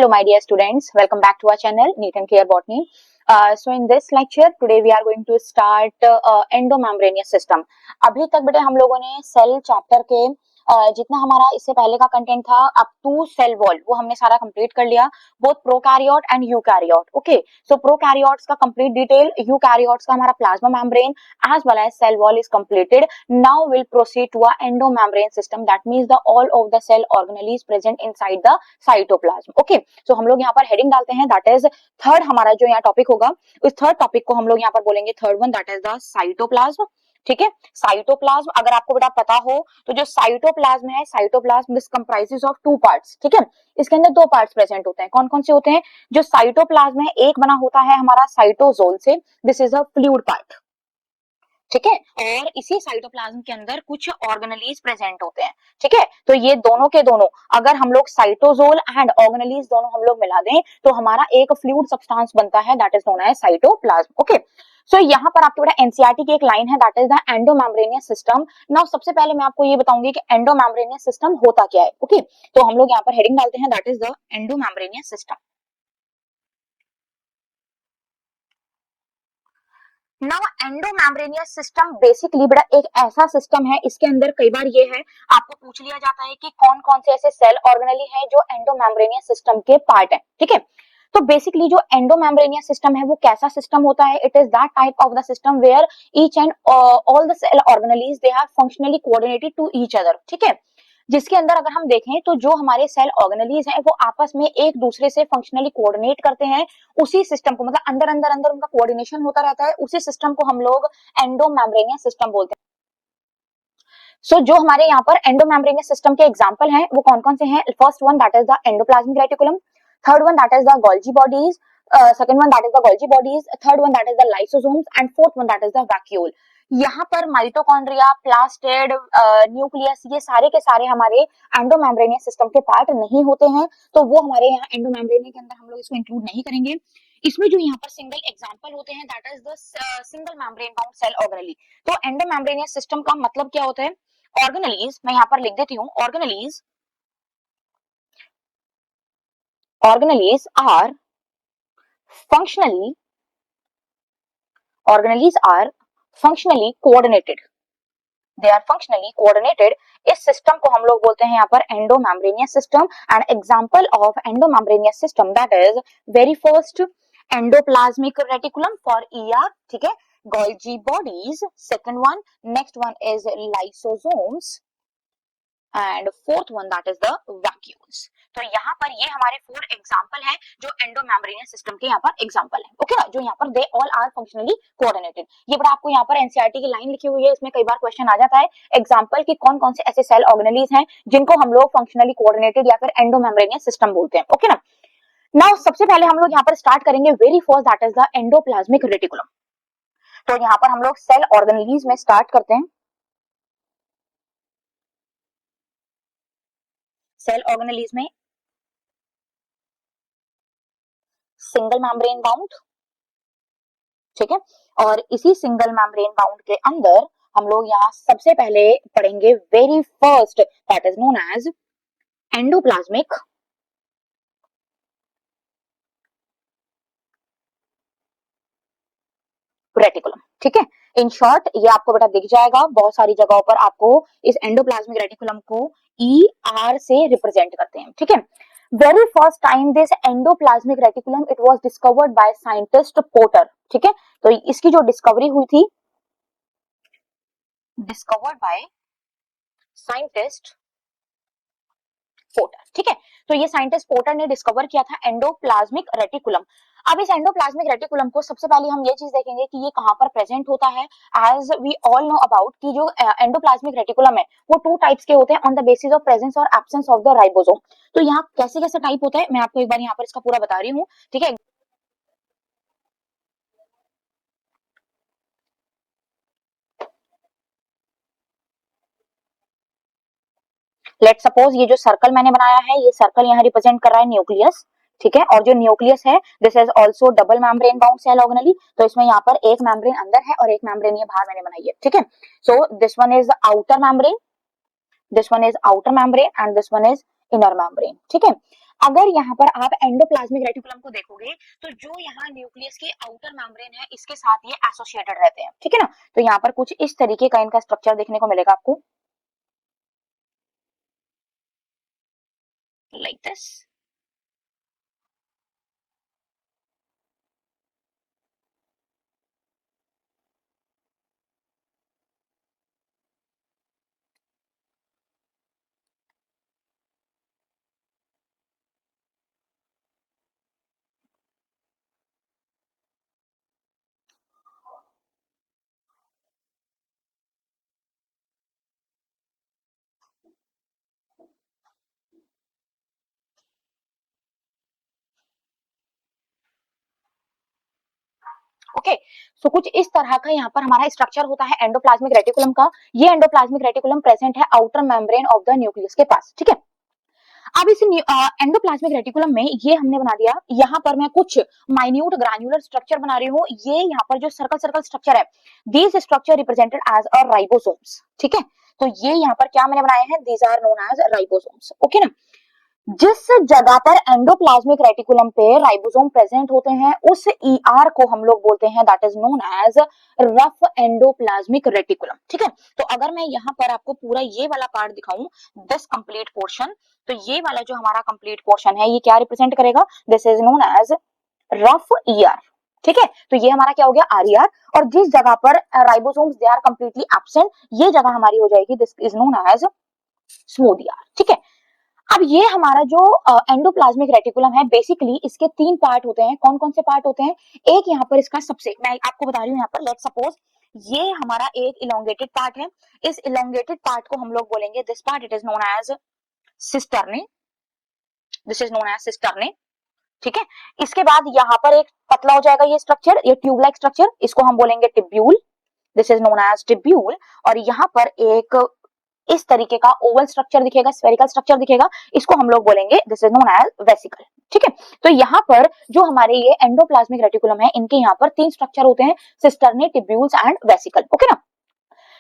Hello my dear students, welcome back to our channel Neat and Clear Botany. So in this lecture today we are going to start endomembranous system. अभी तक बेटे हम लोगों ने cell chapter के जितना हमारा इससे पहले का कंटेंट था अप टू सेल वॉल वो हमने सारा कंप्लीट कर लिया, both prokaryote and eukaryote. Okay, so prokaryotes का कंप्लीट डिटेल, यूकैरियोट्स का हमारा plasma membrane as well as cell wall is completed. Now will proceed to a endomembrane system, that means the all of the cell organelle present inside the cytoplasm. Okay, so हम लोग यहाँ पर heading डालते हैं, that is third हमारा जो यहाँ topic होगा, उस थर्ड टॉपिक को हम लोग यहाँ पर बोलेंगे third one, that is the cytoplasm. ठीक है, साइटोप्लाज्म अगर आपको बेटा पता हो तो जो साइटोप्लाज्म है, cytoplasm this comprises of two parts. ठीक है, इसके अंदर दो पार्ट्स प्रेजेंट होते हैं. कौन कौन से होते हैं? जो साइटोप्लाज्म है एक बना होता है हमारा साइटोजोल से, this is a fluid part. ठीक है, और इसी साइटोप्लाज्म के अंदर कुछ ऑर्गेनेलीज प्रेजेंट होते हैं. ठीक है, तो ये दोनों के दोनों अगर हम लोग साइटोजोल एंड ऑर्गेनेलीज दोनों हम लोग मिला दें तो हमारा एक फ्लूइड सब्सटेंस बनता है, that is known as cytoplasm. Okay, so यहाँ पर आपके बेटा एनसीईआरटी की एक लाइन है, that is the endomembranous system. Now सबसे पहले मैं आपको ये बताऊंगी कि एंडोमेम्ब्रेनियस सिस्टम होता क्या है. ओके, तो हम लोग यहाँ पर हेडिंग डालते हैं, that is the endomembranous system. Now endomembranous system basically बेटा एक ऐसा सिस्टम है, इसके अंदर कई बार ये है आपको पूछ लिया जाता है कि कौन कौन से ऐसे सेल ऑर्गेनेली हैं जो एंडोमेम्ब्रेनियस सिस्टम के पार्ट है. ठीक है, तो बेसिकली जो एंडोमेम्ब्रेनियस सिस्टम है वो कैसा सिस्टम होता है? It is that type of the system where each and all the cell organelles they have functionally coordinated to each other. ठीक है, जिसके अंदर अगर हम देखें तो जो हमारे सेल ऑर्गेनेलीज हैं वो आपस में एक दूसरे से फंक्शनली कोऑर्डिनेट करते हैं. उसी सिस्टम को मतलब अंदर अंदर अंदर उनका कोऑर्डिनेशन होता रहता है, उसी सिस्टम को हम लोग एंडोमेम्ब्रेनियस सिस्टम बोलते हैं. सो जो हमारे यहाँ पर एंडोमेम्ब्रेनियस सिस्टम के एग्जांपल हैं वो कौन कौन से हैं? First one that is the endoplasmic reticulum, third one that is the Golgi bodies, second one that is the Golgi bodies, third one that is the lysosomes and fourth one that is the vacuole. यहाँ पर mitochondria, plastid, nucleus ये सारे के सारे हमारे एंडोमेम्ब्रेनियस system के part नहीं होते हैं, तो वो हमारे यहाँ एंडोमेम्ब्रेनियस के अंदर हम लोग इसको इंक्लूड नहीं करेंगे. इसमें जो यहाँ पर सिंगल एग्जांपल होते हैं that is the single membrane bound cell organelle. तो एंडोमेम्ब्रेनियस सिस्टम का मतलब क्या होता है? ऑर्गेनेलीज, मैं यहाँ पर लिख देती हूँ, organelles are functionally coordinated. They are functionally coordinated. इस सिस्टम को हम लोग बोलते हैं यहाँ पर endomembranous system. And example of endomembranous system that is very first endoplasmic reticulum for ER. ठीक है, Golgi bodies second one, next one is lysosomes and fourth one that is the vacuoles. तो यहाँ पर ये हमारे 4 एग्जांपल हैं जो एंडोमेम्ब्रेनियस system के यहाँ पर एग्जांपल हैं. ओके, जो यहाँ पर they all are functionally coordinated. ये बड़ा आपको यहाँ पर एनसीईआरटी की लाइन लिखी हुई है, इसमें कई बार क्वेश्चन आ जाता है एग्जांपल कि कौन कौन से ऐसे सेल ऑर्गेनेलीज हैं जिनको हम लोग फंक्शनली कोऑर्डिनेटेड या फिर एंडोमेम्ब्रेनियस सिस्टम बोलते हैं. ओके ना, नाउ सबसे पहले हम लोग यहाँ पर स्टार्ट करेंगे very first that is the endoplasmic reticulum. तो यहाँ पर हम लोग सेल ऑर्गेनेलीज में स्टार्ट करते हैं. सेल ऑर्गेनेलीज में सिंगल मेम्ब्रेन बाउंड. ठीक है, और इसी सिंगल मेम्ब्रेन बाउंड के अंदर हम लोग यहाँ सबसे पहले पढ़ेंगे very first that is known as endoplasmic reticulum. ठीक है, इन शॉर्ट ये आपको बेटा दिख जाएगा बहुत सारी जगहों पर, आपको इस एंडोप्लाज्मिक रेटिकुलम को ER से रिप्रेजेंट करते हैं. ठीक है, very first time this endoplasmic reticulum it was discovered by scientist Porter. ठीक है, तो इसकी जो डिस्कवरी हुई थी, discovered by scientist पोर्टर. ठीक है, तो ये साइंटिस्ट पोर्टर ने डिस्कवर किया था एंडोप्लाज्मिक रेटिकुलम. अब इस एंडोप्लाज्मिक रेटिकुलम को सबसे पहले हम ये चीज देखेंगे कि ये कहाँ पर प्रेजेंट होता है. As we all know about कि जो एंडोप्लाज्मिक रेटिकुलम है वो 2 टाइप्स के होते हैं on the basis of presence और एब्सेंस ऑफ द राइबोसोम. तो यहाँ कैसे कैसे टाइप होता है मैं आपको एक बार यहाँ पर इसका पूरा बता रही हूँ. ठीक है, लेट सपोज ये जो सर्कल मैंने बनाया है, ये सर्कल यहाँ रिप्रेजेंट कर रहा है न्यूक्लियस. ठीक है, और जो न्यूक्लियस है this is also double membrane bound cell organelle. तो इसमें यहाँ पर एक मेम्ब्रेन अंदर है और एक मेम्ब्रेन ये बाहर मैंने बनाई है. ठीक है, so this one is outer membrane, this one is outer membrane and this one is inner membrane. ठीक है, अगर यहाँ पर आप एंडोप्लाज्मिक रेटिकुलम को देखोगे तो जो यहाँ न्यूक्लियस के आउटर मेम्ब्रेन है इसके साथ ये एसोसिएटेड रहते हैं, ठीक है ना। तो यहाँ पर कुछ इस तरीके का इनका स्ट्रक्चर देखने को मिलेगा आपको, लाइक दिस। ओके, सो कुछ इस तरह का यहाँ पर हमारा स्ट्रक्चर होता है एंडोप्लाज्मिक रेटिकुलम का। ये एंडोप्लाज्मिक रेटिकुलम प्रेजेंट है outer membrane of the nucleus के पास, ठीक है। अब इस एंडोप्लाज्मिक रेटिकुलम में ये हमने बना दिया, यहाँ पर मैं कुछ माइन्यूट ग्रान्युलर स्ट्रक्चर बना रही हूँ। ये यहाँ पर जो सर्कल सर्कल स्ट्रक्चर है, these structure represented as a ribosomes, ठीक है। तो ये यहाँ पर क्या मैंने बनाए हैं, these are known as ribosomes, okay ना। जिस जगह पर एंडोप्लाज्मिक रेटिकुलम पे राइबोसोम प्रेजेंट होते हैं उस ईआर को हम लोग बोलते हैं that is known as rough endoplasmic reticulum, ठीक है। तो अगर मैं यहाँ पर आपको पूरा ये वाला पार्ट दिखाऊं, दिस कंप्लीट पोर्शन, तो ये वाला जो हमारा कंप्लीट पोर्शन है ये क्या रिप्रेजेंट करेगा, this is known as rough ER, ठीक है। तो ये हमारा क्या हो गया, आरईआर। और जिस जगह पर ribosomes they are completely absent, ये जगह हमारी हो जाएगी, this is known as smooth ER, ठीक है। अब ये हमारा जो एंडोप्लाज्मिक रेटिकुलम है, बेसिकली इसके तीन पार्ट होते हैं। कौन कौन से पार्ट होते हैं, एक यहाँ पर इसका सबसे, मैं आपको बता रही हूँ यहाँ पर, लेट सपोज ये हमारा एक इलोंगेटेड पार्ट है। इस इलोंगेटेड पार्ट को हम लोग बोलेंगे, this part it is known as cisternae, this is known as cisternae, ठीक है। इसके बाद यहाँ पर एक पतला हो जाएगा ये स्ट्रक्चर, ये ट्यूब लाइक स्ट्रक्चर, इसको हम बोलेंगे tubule, this is known as tubule. और यहाँ पर एक इस तरीके का ओवल स्ट्रक्चर दिखेगा, स्फेरिकल स्ट्रक्चर दिखेगा, इसको हम लोग बोलेंगे, this is known as vesicle, ठीक है। तो यहाँ पर जो हमारे ये एंडोप्लाज्मिक रेटिकुलम है, इनके यहाँ पर तीन स्ट्रक्चर होते हैं, cisternae, tubules and vesicle, okay ना।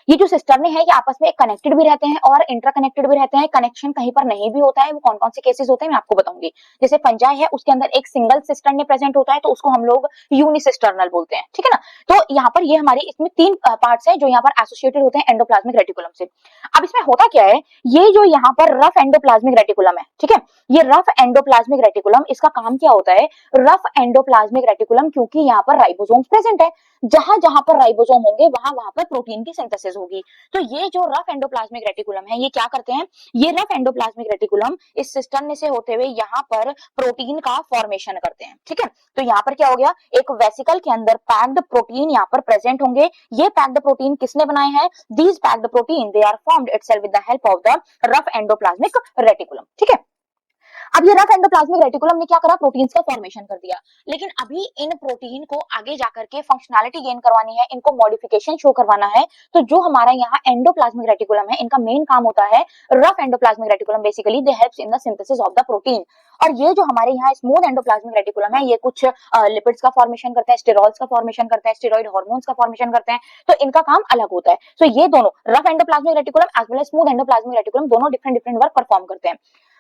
ये जो सिस्टर्ने हैं ये आपस में कनेक्टेड भी रहते हैं और इंटरकनेक्टेड भी रहते हैं। कनेक्शन कहीं पर नहीं भी होता है, वो कौन कौन से केसेस होते हैं मैं आपको बताऊंगी। जैसे फंजाई है, उसके अंदर एक सिंगल सिस्टर्ने प्रेजेंट होता है तो उसको हम लोग यूनिसिस्टर्नल बोलते हैं, ठीक है ना। तो यहाँ पर ये हमारी इसमें तीन पार्ट्स हैं जो यहाँ पर एसोसिएटेड होते हैं एंडोप्लाज्मिक रेटिकुलम से। अब इसमें होता क्या है, ये जो यहाँ पर रफ एंडोप्लाज्मिक रेटिकुलम है, ठीक है, ये रफ एंडोप्लाज्मिक रेटिकुलम, इसका काम क्या होता है, रफ एंडोप्लाज्मिक रेटिकुलम, क्योंकि यहाँ पर राइबोसोम्स प्रेजेंट है, जहां जहां पर राइबोसोम होंगे वहां वहां पर प्रोटीन की सिंथेसिस होगी। तो ये जो रफ एंडोप्लाज्मिक रेटिकुलम है, ये क्या करते हैं, ये रफ एंडोप्लाज्मिक रेटिकुलम इस सिस्टर्न से होते हुए यहाँ पर प्रोटीन का फॉर्मेशन करते हैं, ठीक है। तो यहाँ पर क्या हो गया, एक वेसिकल के अंदर पैक्ड प्रोटीन यहाँ पर प्रेजेंट होंगे। ये पैक्ड प्रोटीन किसने बनाए हैं, these packed protein they are formed itself with the help of the rough endoplasmic reticulum, ठीक है। अब ये रफ एंडोप्लाज्मिक रेटिकुलम ने क्या करा, प्रोटीन्स का फॉर्मेशन कर दिया। लेकिन अभी इन प्रोटीन को आगे जाकर के फंक्शनैलिटी गेन करवानी है, इनको मॉडिफिकेशन शो करवाना है। तो जो हमारा यहाँ एंडोप्लाज्मिक रेटिकुलम है, इनका मेन काम होता है, rough endoplasmic reticulum basically they helps in the synthesis of the protein. और ये जो हमारे यहाँ स्मूथ एंडोप्लाज्मिक रेटिकुलम है, ये कुछ लिपिड्स का फॉर्मेशन करता है, स्टेरॉइड्स का फॉर्मेशन करता है, स्टेरॉइड हार्मोन्स का फॉर्मेशन करते हैं। तो इनका काम अलग होता है। तो ये दोनों rough endoplasmic reticulum as well as smooth endoplasmic reticulum दोनों डिफरेंट डिफरेंट वर्क परफॉर्म करते हैं।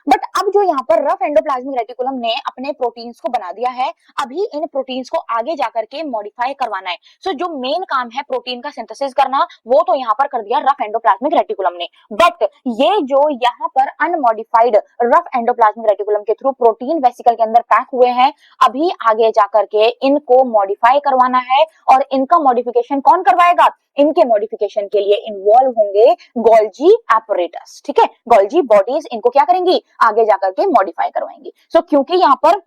बट अब जो यहाँ पर रफ एंडोप्लाज्मिक रेटिकुलम ने अपने प्रोटीन्स को बना दिया है, अभी इन प्रोटीन्स को आगे जाकर के मॉडिफाई करवाना है। सो जो मेन काम है प्रोटीन का सिंथेसिस करना, वो तो यहाँ पर कर दिया रफ एंडोप्लाज्मिक रेटिकुलम ने। बट ये जो यहाँ पर अनमॉडिफाइड रफ एंडोप्लाज्मिक रेटिकुलम के थ्रू प्रोटीन वेसिकल के अंदर पैक हुए हैं, अभी आगे जाकर के इनको मॉडिफाई करवाना है। और इनका मॉडिफिकेशन कौन करवाएगा, इनके मॉडिफिकेशन के लिए इन्वॉल्व होंगे गोल्जी एपरेटस, ठीक है। गोल्जी बॉडीज इनको क्या करेंगी, आगे जाकर के मॉडिफाई करवाएंगी। सो क्योंकि यहाँ पर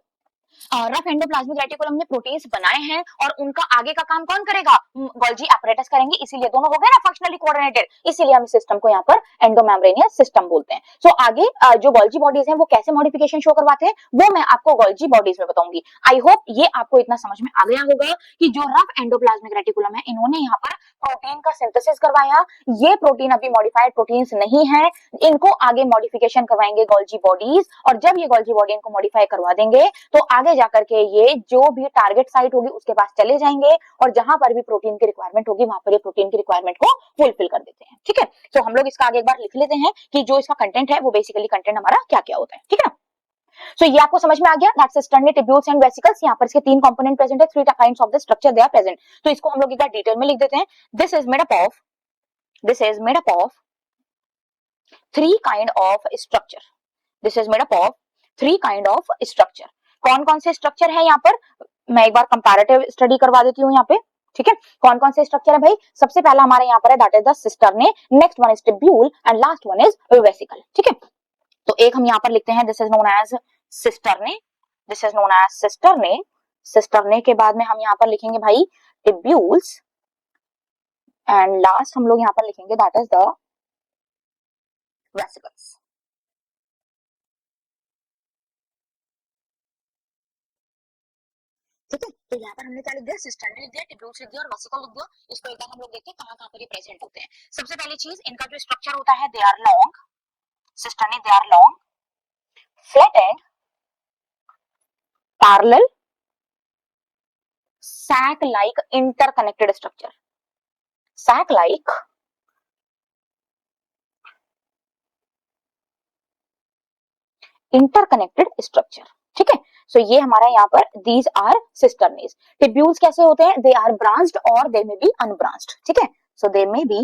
रफ एंडोप्लाज्मिक रेटिकुलम ने प्रोटीन्स बनाए हैं और उनका आगे का काम कौन करेगा, गोल्जी एपरेटस करेंगे, इसीलिए दोनों हो गए ना फंक्शनली कोऑर्डिनेटेड, इसीलिए हम सिस्टम को यहाँ पर एंडोमेम्ब्रेनियस सिस्टम बोलते हैं। सो आगे जो गोल्जी बॉडीज हैं वो कैसे मॉडिफिकेशन शो करवाते हैं, वो मैं आपको गोल्जी बॉडीज में बताऊंगी। आई होप ये आपको इतना समझ में आ गया होगा कि जो रफ एंडोप्लाज्मिक रेटिकुलम है, इन्होंने यहाँ पर प्रोटीन का सिंथेसिस करवाया। ये प्रोटीन अभी मॉडिफाइड प्रोटीन्स नहीं है, इनको आगे मॉडिफिकेशन करवाएंगे गोल्जी बॉडीज। और जब ये गोल्जी बॉडी इनको मॉडिफाई करवा देंगे तो आगे जाकर के ये जो भी टारगेट साइट होगी उसके पास चले जाएंगे और जहां पर भी प्रोटीन की रिक्वायरमेंट होगी वहां पर ये प्रोटीन की रिक्वायरमेंट को फुलफिल कर देते हैं, ठीक है। तो हम लोग इसका आगे एक बार लिख लेते हैं कि जो इसका कंटेंट है वो बेसिकली कंटेंट हमारा क्या क्या होता है, ठीक है ना। सो ये आपको समझ में आ गया that cisternae tubules and vesicles, यहाँ पर इसके तीन कंपोनेंट प्रेजेंट है, three kinds of the structure they are present. तो इसको हम लोग एक बार डिटेल में लिख देते हैं। This is made up of three kind of structure, this is made up of three kind of structure. कौन कौन से स्ट्रक्चर है यहाँ पर, मैं एक बार कंपैरेटिव स्टडी करवा देती हूँ यहाँ पे, ठीक है। कौन कौन से स्ट्रक्चर है भाई, सबसे पहला हमारे यहाँ पर है that is the cisternae, next one is tubule and last one is vesicle, ठीक है। तो एक हम यहाँ पर लिखते हैं this is known as cisternae, this is known as cisternae. Cisternae के बाद में हम यहाँ पर लिखेंगे भाई ट्यूब्यूल्स एंड लास्ट हम लोग यहाँ पर लिखेंगे दैट इज द वेसिकल्स। ठीक है, तो यहाँ पर हमने क्या लिख दिया, सिस्टर्ने लिख दिया, ट्यूब्यूल्स लिख दिया और वेसिकल लिख दिया। इसको एक बार हम लोग देखते हैं कहाँ कहाँ पर ये प्रेजेंट होते हैं। सबसे पहली चीज, इनका जो स्ट्रक्चर होता है they are long, cisternae they are long, flattened, parallel, sac-like interconnected structure, sac-like interconnected structure, ठीक है। सो ये हमारा यहाँ पर दीज आर सिस्टर्नेस। ट्यूब्यूल्स कैसे होते हैं, दे आर ब्रांच्ड और दे मे बी अनब्रांच्ड, ठीक है। So they may be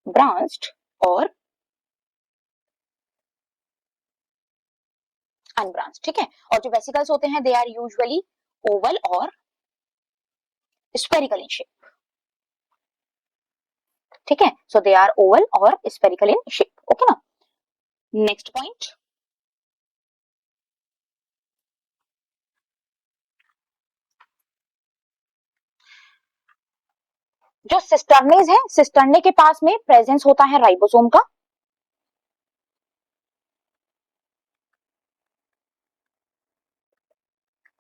branched और अनब्रांच्ड, ठीक है। और जो वेसिकल्स होते हैं दे आर यूजुअली ओवल और स्फेरिकल इन शेप, ठीक है। सो दे आर ओवल और स्फेरिकल इन शेप, ओके ना। नेक्स्ट पॉइंट, जो सिस्टर्नेज है, सिस्टर्ने के पास में प्रेजेंस होता है राइबोसोम का,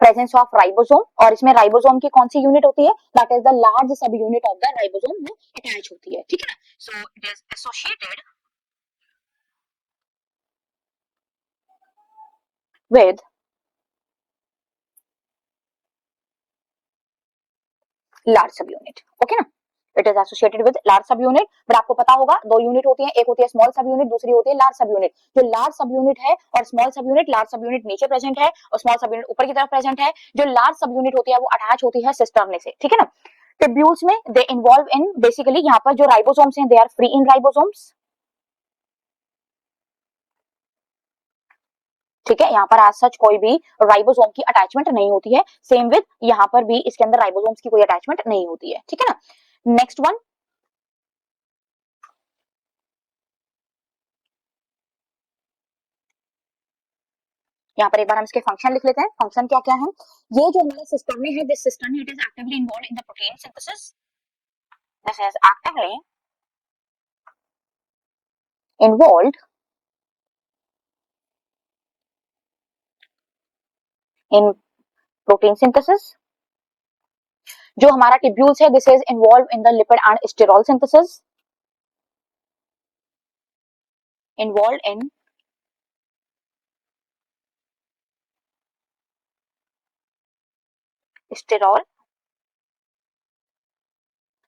प्रेजेंस ऑफ राइबोसोम, और इसमें राइबोसोम की कौन सी यूनिट होती है, that is the large sub unit of the ribosome वो अटैच होती है, ठीक है ना। So it is associated with large sub unit, okay ना। It is associated with large sub unit, but आपको पता होगा दो यूनिट होती है, एक होती है स्मॉल सब यूनिट, दूसरी होती है लार्ज सब यूनिट। जो लार्ज सब यूनिट है और स्मॉल सब यूनिट, लार्ज सब यूनिट नीचे प्रेजेंट है और स्मॉल सब यूनिट ऊपर की तरफ प्रेजेंट है। जो लार्ज सब यूनिट होती है वो अटैच होती है सिस्टर्ने से, ठीक है ना। ट्यूब्यूल्स में दे इन्वॉल्व इन बेसिकली, यहाँ पर जो राइबोसोम्स हैं they are free in ribosomes, ठीक है। यहाँ पर आज सच कोई भी राइबोसोम की अटैचमेंट नहीं होती है, सेम विद यहाँ पर भी इसके अंदर राइबोसोम्स की कोई अटैचमेंट नहीं होती है, ठीक है ना। नेक्स्ट वन, यहाँ पर एक बार हम इसके फंक्शन लिख लेते हैं। फंक्शन क्या क्या है, ये जो हमारा सिस्टम में है, this system it is actively involve in the protein synthesis, this is actively involve in protein synthesis. जो हमारा ट्यूब्यूल्स है this is involve in the lipid and sterol synthesis, involve in sterol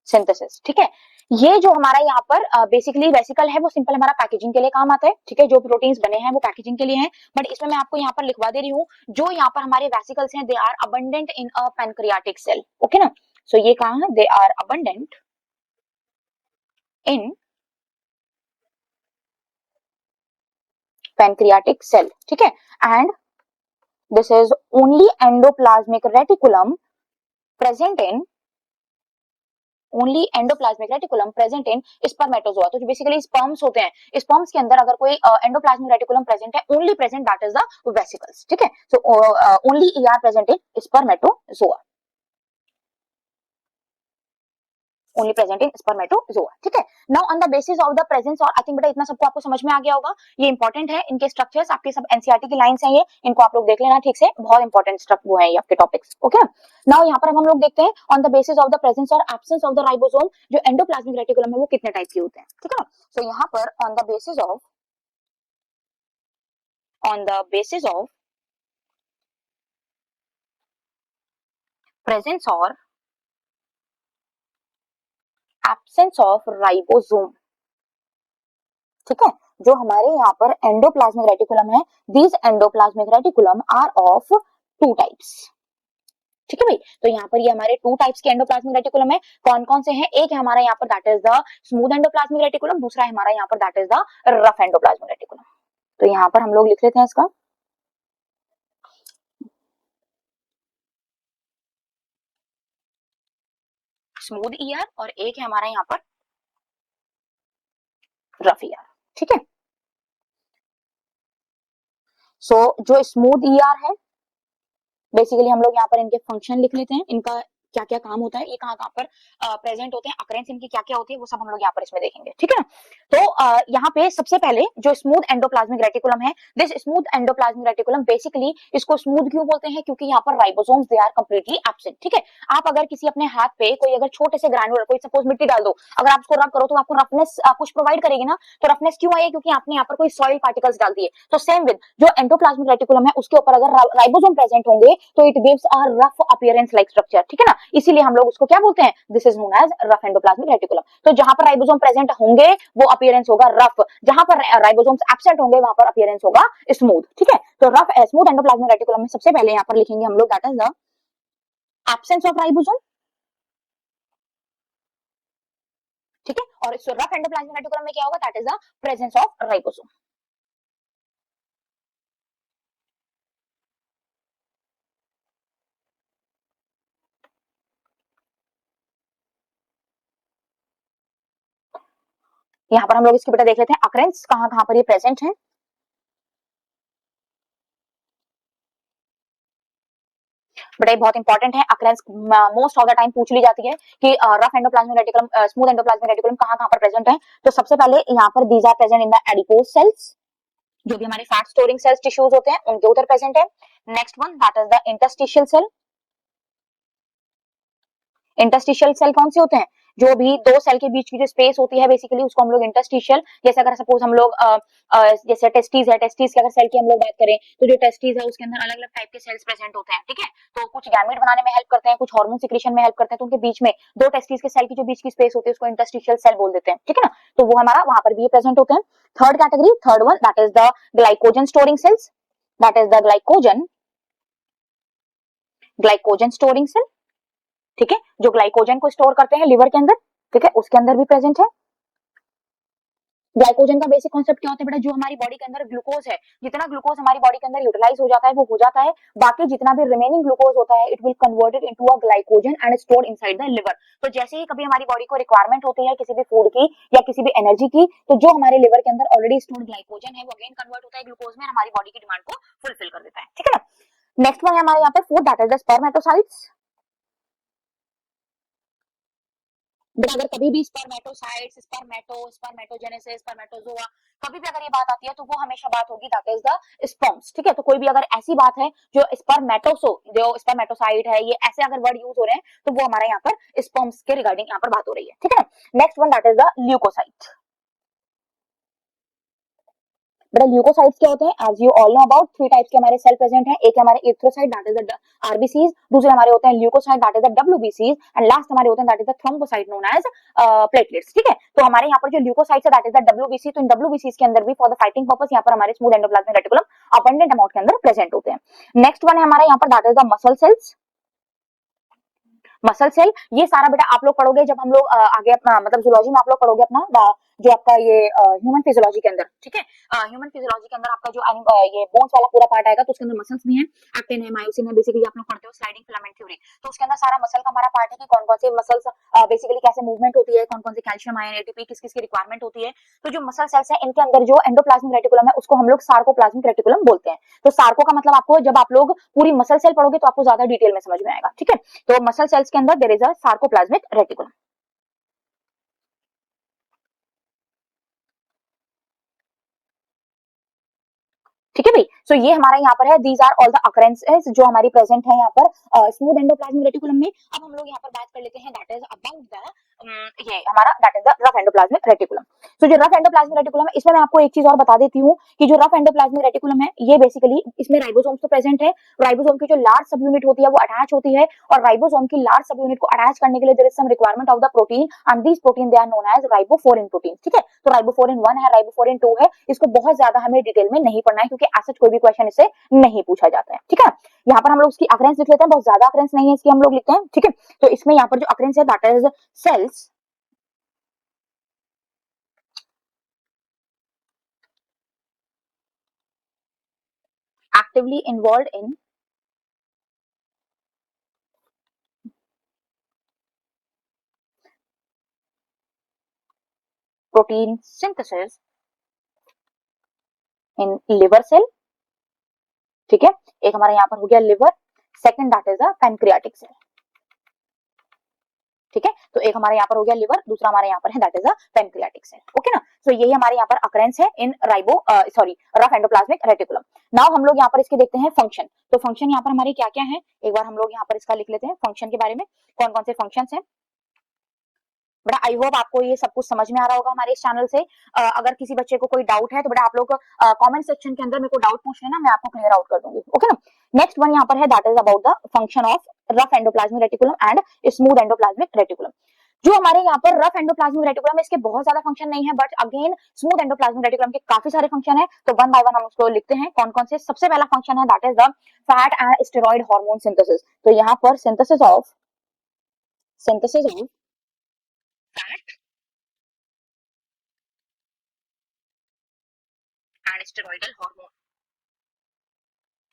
synthesis, ठीक है। ये जो हमारा यहाँ पर बेसिकली वेसिकल है वो सिंपल हमारा पैकेजिंग के लिए काम आता है, ठीक है। जो प्रोटीन्स बने हैं वो पैकेजिंग के लिए हैं, बट इसमें मैं आपको यहाँ पर लिखवा दे रही हूँ जो यहाँ पर हमारे वेसिकल्स हैं they are abundant in a pancreatic cell, okay ना। सो ये कहाँ है, they are abundant in pancreatic cell, ठीक है। And this is only endoplasmic reticulum present in only endoplasmic reticulum present in spermatozoa. तो जो बेसिकली स्पर्म्स होते हैं, स्पर्म्स के अंदर अगर कोई एंडोप्लाज्मिक रेटिकुलम प्रेजेंट है, only present that is the vesicles, ठीक है। So only are present in spermatozoa, only present in spermatozoa, ठीक है। Now on the basis of the presence, और आई थिंक बेटा इतना सबको आपको समझ में आ गया होगा, ये इंपॉर्टेंट है, इनके स्ट्रक्चर्स आपके सब एनसीईआरटी की लाइंस हैं, ये इनको आप लोग देख लेना ठीक से, बहुत इंपॉर्टेंट स्ट्रक्चर वो है ये आपके टॉपिक्स, ओके। नाउ यहाँ पर हम लोग देखते हैं on the basis of the presence और एब्सेंस ऑफ द राइबोसोम, जो एंडोप्लाज्मिक रेटिकुलम है वो कितने टाइप के होते हैं, ठीक है। सो यहाँ पर on the basis of presence और absence of ribosome, ठीक है, जो हमारे यहाँ पर एंडोप्लाज्मिक रेटिकुलम है, these endoplasmic reticulum are of two types. ठीक है भाई, तो यहाँ पर ये हमारे टू टाइप्स के एंडोप्लाज्मिक रेटिकुलम है। कौन कौन से हैं? एक है हमारा यहाँ पर that is the smooth endoplasmic reticulum, दूसरा है हमारा यहाँ पर that is the rough endoplasmic reticulum. तो यहाँ पर हम लोग लिख लेते हैं इसका स्मूथ ईआर और एक है हमारा यहाँ पर रफ ईआर। ठीक है, सो जो स्मूथ ईआर है, बेसिकली हम लोग यहाँ पर इनके फंक्शन लिख लेते हैं, इनका क्या क्या काम होता है, ये कहाँ कहाँ पर प्रेजेंट होते हैं, अकरेंस इनकी क्या क्या होती है, वो सब हम लोग यहाँ पर इसमें देखेंगे। ठीक है ना, तो यहाँ पे सबसे पहले जो स्मूथ एंडोप्लाज्मिक रेटिकुलम है, this smooth endoplasmic reticulum, basically इसको स्मूथ क्यों बोलते हैं? क्योंकि यहाँ पर ribosomes they are completely absent. ठीक है, आप अगर किसी अपने हाथ पे कोई अगर छोटे से ग्रैन्युलर, कोई सपोज मिट्टी डाल दो, अगर आप उसको रब करो तो आपको रफनेस कुछ प्रोवाइड करेगी ना, तो रफनेस क्यों आई है? क्योंकि आपने यहाँ पर कोई सॉइल पार्टिकल्स डाल दिए। तो सेम विद जो एंडोप्लाज्मिक रेटिकुलम है, उसके ऊपर अगर राइबोसोम प्रेजेंट होंगे तो it gives a rough appearance like structure. ठीक है ना, इसीलिए हम लोग उसको क्या बोलते हैं? This is known as rough endoplasmic reticulum. तो जहां पर राइबोसोम प्रेजेंट होंगे वो अपीयरेंस होगा रफ, जहां पर राइबोसोम्स एब्सेंट होंगे वहां पर अपीयरेंस होगा स्मूथ। ठीक है, तो रफ स्मूथ एंडोप्लाज्मिक रेटिकुलम में सबसे पहले यहाँ पर लिखेंगे हम लोग that is the absence of ribosome. ठीक है, और इस रफ एंडोप्लाज्मिक रेटिकुलम में क्या होगा? That is the presence of ribosome. यहाँ पर हम लोग इसकी बेटा देख लेते हैं अकरेंस कहाँ कहाँ पर ये प्रेजेंट है। बेटा बहुत इंपॉर्टेंट है, occurrence most of the time पूछ ली जाती है कि rough endoplasmic reticulum, smooth endoplasmic reticulum कहाँ कहाँ पर प्रेजेंट है। तो सबसे पहले यहाँ पर these are present in the adipose cells, जो भी हमारे फैट स्टोरिंग सेल्स टिश्यूज होते हैं उनके उधर प्रेजेंट है। Next one that is the interstitial cell. Interstitial cell कौन से होते हैं? जो भी दो सेल के बीच की जो स्पेस होती है, बेसिकली उसको हम लोग इंटरस्टिशियल, जैसे अगर सपोज हम लोग जैसे टेस्टीज है, टेस्टीज के अगर सेल की हम लोग बात करें तो जो टेस्टीज है उसके अंदर अलग अलग टाइप के सेल्स प्रेजेंट होते हैं। ठीक है, तो कुछ गैमेट बनाने में हेल्प करते हैं, कुछ हार्मोन सिक्रेशन में हेल्प करते हैं, तो उनके बीच में दो टेस्टीज के सेल की जो बीच की स्पेस होती है उसको इंटरस्टिशियल सेल बोल देते हैं। ठीक है ना, तो वो हमारा वहां पर भी प्रेजेंट होते हैं। Third category, third one that is the glycogen storing cells, that is the glycogen storing cell. ठीक है, जो ग्लाइकोजन को स्टोर करते हैं लिवर के अंदर। ठीक है, उसके अंदर भी प्रेजेंट है। ग्लाइकोजन का बेसिक कॉन्सेप्ट क्या होता है बेटा? जो हमारी बॉडी के अंदर ग्लूकोज है, जितना ग्लूकोज हमारी बॉडी के अंदर यूटिलाइज हो जाता है वो हो जाता है, बाकी जितना भी रिमेनिंग ग्लूकोज होता है it will converted into a glycogen and stored inside the liver. तो जैसे ही कभी हमारी बॉडी को रिक्वायरमेंट होती है किसी भी फूड की या किसी भी एनर्जी की, तो जो हमारे लिवर के अंदर ऑलरेडी स्टोर्ड ग्लाइकोजन है वो अगेन कन्वर्ट होता है ग्लूकोज में, हमारी बॉडी की डिमांड को फुलफिल कर देता है। ठीक है ना, नेक्स्ट वन है हमारे यहाँ पे food that is the spermatocytes. But अगर कभी भी स्पर्मेटोसाइट्स, स्पर्मेटोजेनेसिस, स्पर्मेटोजोआ, कभी भी अगर ये बात आती है तो वो हमेशा बात होगी दैट इज द स्पर्म्स। ठीक है, तो कोई भी अगर ऐसी बात है जो जो स्पर्मेटोसाइट है, ये ऐसे अगर वर्ड यूज हो रहे हैं तो वो हमारे यहाँ पर स्पर्म्स के रिगार्डिंग यहाँ पर बात हो रही है। ठीक है, next one that is the leucocyte. बेटा ल्यूकोसाइट्स क्या होते हैं? As you all know about three types के हमारे सेल प्रेजेंट हैं। एक हमारे erythrocyte that is the RBCs, दूसरे हमारे होते हैं ल्यूकोसाइट दैट इज द डब्ल्यूबीसीज, एंड लास्ट हमारे होते हैं that is the thrombocyte known as platelets. ठीक है, तो हमारे यहाँ पर जो ल्यूकोसाइट्स है दैट इज द डब्ल्यूबीसी, तो इन डब्ल्यूबीसीज के अंदर भी फॉर द फाइटिंग पर्पस यहाँ पर हमारे smooth endoplasmic reticulum abundant amount के अंदर प्रेजेंट होते हैं। नेक्स्ट वन है हमारे यहाँ पर that is the muscle cells. Muscle cell, ये सारा बेटा आप लोग पढ़ोगे जब हम लोग आगे अपना मतलब जूलॉजी में आप लोग पढ़ोगे अपना जो आपका ये ह्यूमन फिजियोलॉजी के अंदर। ठीक है, ह्यूमन फिजियोलॉजी के अंदर आपका जो ये बोन्स वाला पूरा पार्ट आएगा तो उसके अंदर मसल्स भी हैं, एक्टिन है, मायोसिन है, बेसिकली आप लोग पढ़ते हो स्लाइडिंग फिलामेंट थ्योरी, तो उसके अंदर सारा मसल का हमारा पार्ट है कि कौन कौन से मसल्स बेसिकली कैसे मूवमेंट होती है, कौन कौन से कैल्शियम आयन, एटीपी किस किस की रिक्वायरमेंट होती है। तो जो मसल सेल्स है इनके अंदर जो एंडोप्लाज्मिक रेटिकुलम है उसको हम लोग सार्कोप्लाज्मिक रेटिकुलम बोलते हैं। तो सार्को का मतलब आपको जब आप लोग पूरी मसल सेल पढ़ोगे तो आपको ज्यादा डिटेल में समझ में आएगा। ठीक है, तो मसल सेल्स के अंदर there is a sarcoplasmic reticulum. ठीक है भाई, सो ये हमारा यहाँ पर है, these are all the occurrences जो हमारी प्रेजेंट है यहाँ पर स्मूथ एंडोप्लाज्मिक रेटिकुलम में। अब हम लोग यहाँ पर बात कर लेते हैं दैट इज अबाउट द ये हमारा that is the rough endoplasmic reticulum. तो जो रफ एंडोप्लाज्मिक रेटिकुलम है, इसमें मैं आपको एक चीज और बता देती हूँ कि जो रफ एंडोप्लाज्मिक रेटिकुलम है, ये बेसिकली इसमें राइबोसोम्स तो प्रेजेंट है। राइबोसोम की जो लार्ज सब यूनिट होती है वो अटैच होती है, और राइबोसोम की लार्ज सब यूनिट को अटैच करने के लिए there is some requirement of the protein, and this protein they are known as ribophorin protein. ठीक है, तो राइबोफोरिन 1 है, राइबोफोरिन 2 है। इसको बहुत ज्यादा हमें डिटेल में नहीं पढ़ना है, क्योंकि ऐसा कोई भी क्वेश्चन इससे नहीं पूछा जाता है। ठीक है, यहाँ पर हम लोग इसकी अकरेंस लिख लेते हैं, बहुत ज्यादा अकरेंस नहीं है इसकी, हम लोग लिखते हैं। ठीक है, तो इसमें यहाँ पर जो अकरेंस है that is cells actively involved in protein synthesis in liver cell। ठीक है, एक हमारा यहाँ पर हो गया liver, second that is the pancreatic cell. ठीक है, तो एक हमारे यहाँ पर हो गया लिवर, दूसरा हमारे यहाँ पर है that is the pancreatic cell. Okay ना, सो यही हमारे यहाँ पर अकरेंस है in rough endoplasmic reticulum. Now हम लोग यहाँ पर इसके देखते हैं फंक्शन। तो फंक्शन यहाँ पर हमारे क्या क्या है, एक बार हम लोग यहाँ पर इसका लिख लेते हैं फंक्शन के बारे में, कौन कौन से फंक्शंस हैं। बेटा आई होप आपको ये सब कुछ समझ में आ रहा होगा हमारे इस चैनल से। अगर किसी बच्चे को कोई डाउट है तो बेटा आप लोग कमेंट सेक्शन के अंदर मेरे को डाउट पूछ लेना, मैं आपको क्लियर आउट कर दूंगी। ओके ना, नेक्स्ट वन यहाँ पर है that is about the function of rough endoplasmic reticulum and smooth endoplasmic reticulum. जो हमारे यहाँ पर रफ एंडोप्लाज्मिक रेटिकुलम है, इसके बहुत ज्यादा फंक्शन नहीं है, but again smooth endoplasmic reticulum के काफी सारे फंक्शन है। तो वन बाय वन हम उसको लिखते हैं कौन कौन से। सबसे पहला फंक्शन है that is the fat and steroid hormone synthesis. तो यहाँ पर synthesis of fat and steroidal hormone.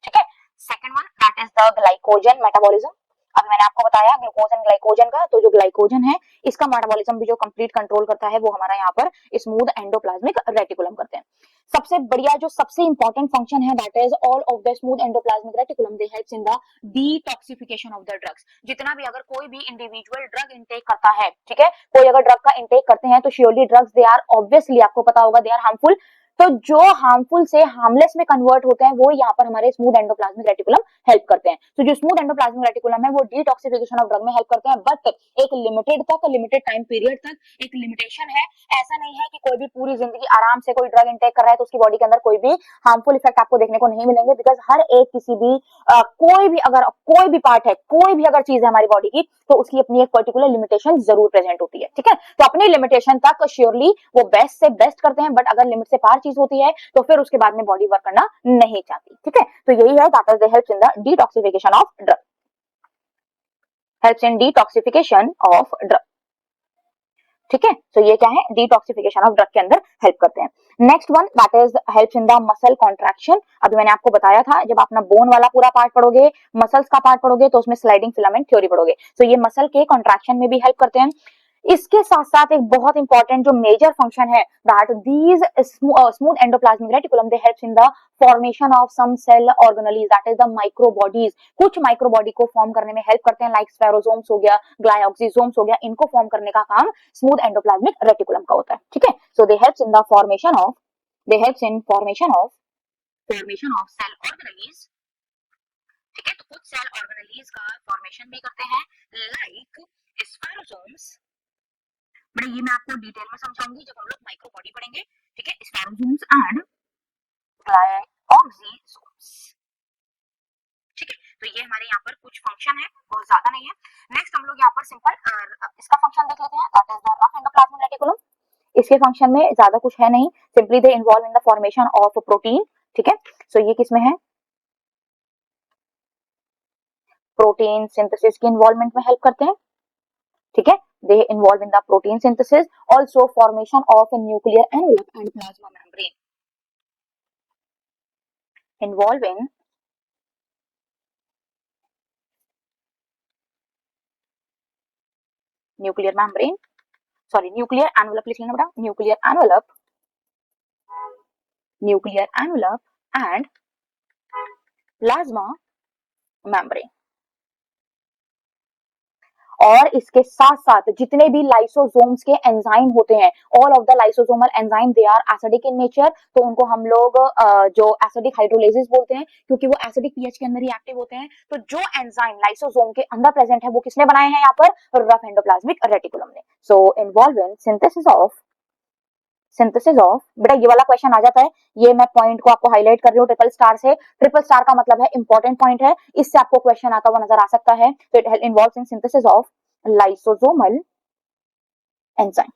ठीक है, second one that is the glycogen metabolism. अभी मैंने आपको बताया ग्लूकोज एंड ग्लाइकोजन का, तो जो ग्लाइकोजन है इसका मेटाबॉलिज्म भी जो कंप्लीट कंट्रोल करता है वो हमारा यहाँ पर स्मूथ एंडोप्लाज्मिक रेटिकुलम करते हैं। सबसे बढ़िया जो सबसे इंपॉर्टेंट फंक्शन है that is all of the smooth endoplasmic reticulum they helps in the detoxification of the drugs. जितना भी अगर कोई भी इंडिविजुअल ड्रग इंटेक करता है, ठीक है, कोई अगर ड्रग का इंटेक करते हैं तो surely drugs they are obviously आपको पता होगा दे आर हार्मफुल। तो जो हार्मफुल से हार्मलेस में कन्वर्ट होते हैं वो यहाँ पर हमारे स्मूथ एंडोप्लाज्मिक रेटिकुलम हेल्प करते हैं। तो जो स्मूथ एंडोप्लाज्मिक रेटिकुलम है वो डिटॉक्सिफिकेशन ऑफ ड्रग में हेल्प करते हैं, बट एक लिमिटेड तक, लिमिटेड टाइम पीरियड तक, एक लिमिटेशन है। ऐसा नहीं है कि कोई भी पूरी जिंदगी आराम से कोई ड्रग इंटेक कर रहा है तो उसकी बॉडी के अंदर कोई भी हार्मफुल इफेक्ट आपको देखने को नहीं मिलेंगे, बिकॉज हर एक किसी भी कोई भी अगर कोई भी पार्ट है, कोई भी अगर चीज है हमारी बॉडी की, तो उसकी अपनी एक पर्टिकुलर लिमिटेशन जरूर प्रेजेंट होती है। ठीक है, तो अपनी लिमिटेशन तक श्योरली वो बेस्ट से बेस्ट करते हैं, बट अगर लिमिट से पार चीज होती है तो फिर उसके बाद में बॉडी वर्क करना नहीं चाहती। ठीक है, तो यही है that is the helps in the detoxification of drug, helps in detoxification of drug. ठीक है, तो ये क्या है, डिटॉक्सिफिकेशन ऑफ ड्रग के अंदर हेल्प करते हैं। Next one that is helps in the muscle contraction. अभी मैंने आपको बताया था जब अपना बोन वाला पूरा पार्ट पढ़ोगे, मसल्स का पार्ट पढ़ोगे, तो उसमें स्लाइडिंग फिलामेंट थ्योरी पढ़ोगे, तो ये मसल के कॉन्ट्रैक्शन में भी हेल्प करते हैं। इसके साथ साथ एक बहुत इंपॉर्टेंट जो मेजर फंक्शन है that these smooth endoplasmic reticulum they helps in the formation of some cell organelles that is the micro bodies. कुछ माइक्रो बॉडी को फॉर्म करने में हेल्प करते हैं, लाइक स्पेरोसोम्स हो गया, ग्लाइऑक्सिसोम्स हो गया, इनको फॉर्म करने का काम स्मूथ एंडोप्लाज्मिक रेटिकुलम का होता है। ठीक है, so they helps in the formation of cell organelles. ठीक है, तो कुछ सेल ऑर्गेनेलीज का फॉर्मेशन भी करते हैं, लाइक स्पेरोसोम्स। बट ये मैं आपको डिटेल में समझाऊंगी जब हम लोग माइक्रो बॉडी पढ़ेंगे। ठीक है, स्पेरोसोम्स एंड ग्लाइऑक्सिसोम्स। ठीक है, तो ये हमारे यहाँ पर कुछ फंक्शन है, बहुत ज्यादा नहीं है। नेक्स्ट हम लोग यहाँ पर सिंपल इसका फंक्शन देख लेते हैं that is the rough endoplasmic reticulum. इसके फंक्शन में ज्यादा कुछ है नहीं, simply they involve in the formation of protein. ठीक है, सो ये किसमें है, प्रोटीन सिंथेसिस की इन्वॉल्वमेंट में हेल्प करते हैं। ठीक है, they involve in the protein synthesis, also formation of a nuclear envelope and plasma membrane, involve in nuclear membrane, sorry nuclear envelope लिख लेना बेटा, nuclear envelope and plasma membrane। और इसके साथ साथ जितने भी लाइसोसोम्स के एंजाइम होते हैं, all of the lysosomal enzyme they are acidic in nature, तो उनको हम लोग जो एसिडिक हाइड्रोलाइसिस बोलते हैं, क्योंकि वो एसिडिक पीएच के अंदर ही एक्टिव होते हैं। तो जो एंजाइम लाइसोसोम के अंदर प्रेजेंट है वो किसने बनाए हैं यहाँ पर, रफ एंडोप्लाज्मिक रेटिकुलम ने। So involve in synthesis of, बेटा ये वाला क्वेश्चन आ जाता है, ये मैं पॉइंट को आपको हाईलाइट कर रही हूँ ट्रिपल स्टार से। ट्रिपल स्टार का मतलब है इंपॉर्टेंट पॉइंट है, इससे आपको क्वेश्चन आता हुआ नजर आ सकता है। तो it involves in synthesis of lysosomal enzyme.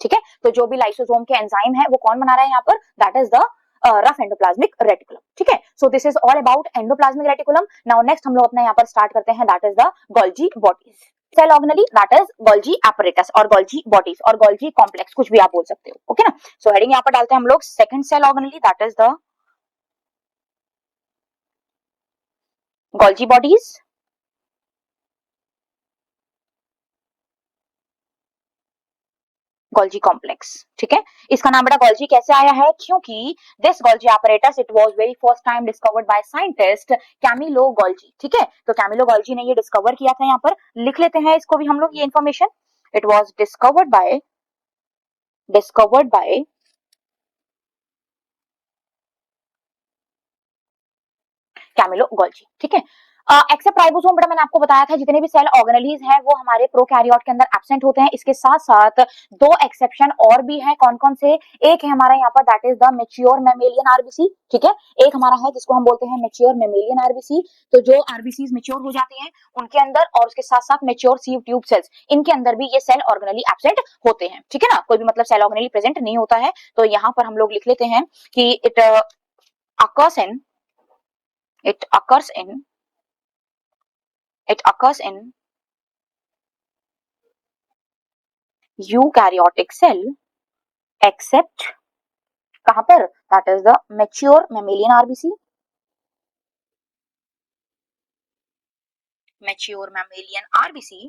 ठीक है, तो जो भी लाइसोसोम के एंजाइम है वो कौन बना रहा है यहाँ पर, that is the rough endoplasmic reticulum. ठीक है, so this is all about endoplasmic reticulum. Now next हम लोग अपना यहाँ पर स्टार्ट करते हैं, that is the Golgi bodies. Cell organelle that is Golgi apparatus और गोल्जी बॉडीज और गोल्जी कॉम्प्लेक्स, कुछ भी आप बोल सकते हो। ओके ना, सो हेडिंग यहाँ पर डालते हैं हम लोग second cell organelle, that is the Golgi bodies. Golgi complex. ठीक है, इसका नाम बेटा गोल्जी कैसे आया है, क्योंकि this Golgi apparatus it was very first time discovered by scientist Camillo Golgi. ठीक है, तो कैमिलो गोल्जी ने ये डिस्कवर किया था, यहाँ पर लिख लेते हैं इसको भी हम लोग ये information. It was discovered by Camillo Golgi. ठीक है, एक्सेप्ट राइबोसोम, बेटा मैंने आपको बताया था जितने भी सेल ऑर्गेनेलीज हैं वो हमारे प्रोकैरियोट के अंदर एब्सेंट होते हैं। इसके साथ साथ दो एक्सेप्शन और भी हैं, कौन कौन से, एक है हमारा यहाँ पर that is the mature mammalian RBC. ठीक है, एक हमारा है जिसको हम बोलते हैं मैच्योर मैमेलियन आरबीसी। तो जो आरबीसीज मैच्योर हो जाते हैं उनके अंदर, और उसके साथ साथ मैच्योर सीव ट्यूब सेल्स, इनके अंदर भी ये सेल ऑर्गेनेली एब्सेंट होते हैं। ठीक है ना, कोई भी मतलब सेल ऑर्गेनेली प्रेजेंट नहीं होता है। तो यहाँ पर हम लोग लिख लेते हैं कि it occurs in it occurs in it occurs in eukaryotic cell except, कहां पर, that is the mature mammalian RBC, mature mammalian RBC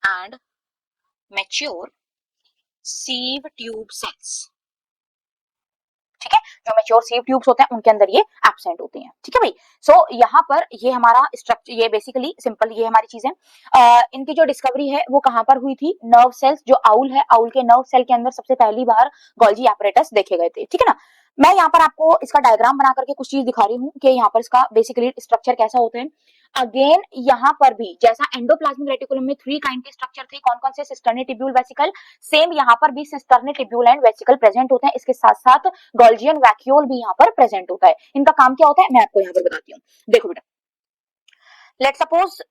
and mature sieve tube cells। ठीक है, जो मैच्योर सीव ट्यूब्स होते हैं उनके अंदर ये एब्सेंट होती हैं। ठीक है भाई, सो यहाँ पर ये हमारा स्ट्रक्चर, ये बेसिकली सिंपल ये हमारी चीजें, इनकी जो डिस्कवरी है वो कहाँ पर हुई थी, नर्व सेल्स, जो आउल है, आउल के नर्व सेल के अंदर सबसे पहली बार गोल्जी एपरेटस देखे गए थे। ठीक है ना, मैं यहाँ पर आपको इसका डायग्राम बना करके कुछ चीज दिखा रही हूँ कि यहाँ पर इसका बेसिकली स्ट्रक्चर कैसा होता है। अगेन यहाँ पर भी जैसा एंडोप्लाज्मिक रेटिकुलम में 3 काइंड के स्ट्रक्चर थे, कौन कौन से, सिस्टर्नी टिब्यूल वेसिकल, सेम यहाँ पर भी cisternae tubule and vesicle present होते हैं। इसके साथ साथ गोल्जियन वैक्यूल भी यहाँ पर प्रेजेंट होता है। इनका काम क्या होता है मैं आपको यहाँ पर बताती हूँ। देखो बेटा, let suppose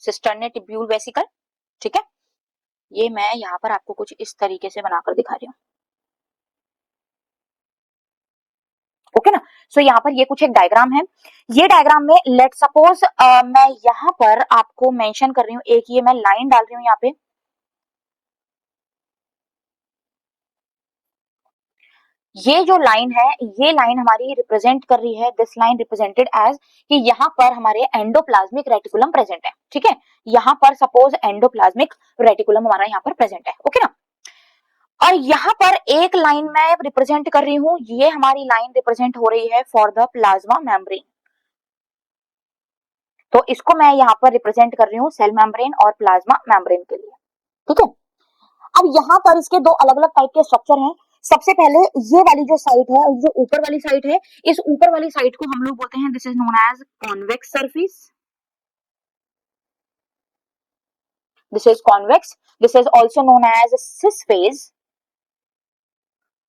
cisternae tubule vesicle. ठीक है, ये मैं यहाँ पर आपको कुछ इस तरीके से बनाकर दिखा रही हूँ। ओके ना, सो यहाँ पर ये कुछ एक डायग्राम है। ये डायग्राम में लेट सपोज मैं यहाँ पर आपको मेंशन कर रही हूँ, एक ये मैं लाइन डाल रही हूँ यहाँ पे, ये जो लाइन है ये लाइन हमारी रिप्रेजेंट कर रही है, दिस लाइन रिप्रेजेंटेड एज कि यहाँ पर हमारे एंडोप्लाज्मिक रेटिकुलम प्रेजेंट है। ठीक है, यहाँ पर सपोज एंडोप्लाज्मिक रेटिकुलम हमारा यहाँ पर प्रेजेंट है। ओके ना, और यहाँ पर एक लाइन मैं रिप्रेजेंट कर रही हूँ, ये हमारी लाइन रिप्रेजेंट हो रही है फॉर द प्लाज्मा मेम्ब्रेन। तो इसको मैं यहाँ पर रिप्रेजेंट कर रही हूँ सेल मेम्ब्रेन और प्लाज्मा मेम्ब्रेन के लिए। ठीक है, अब यहाँ पर इसके दो अलग अलग टाइप के स्ट्रक्चर हैं। सबसे पहले ये वाली जो साइट है, जो ऊपर वाली साइट है, इस ऊपर वाली साइट को हम लोग बोलते हैं, this is known as convex surface, this is convex, this is also known as cis face.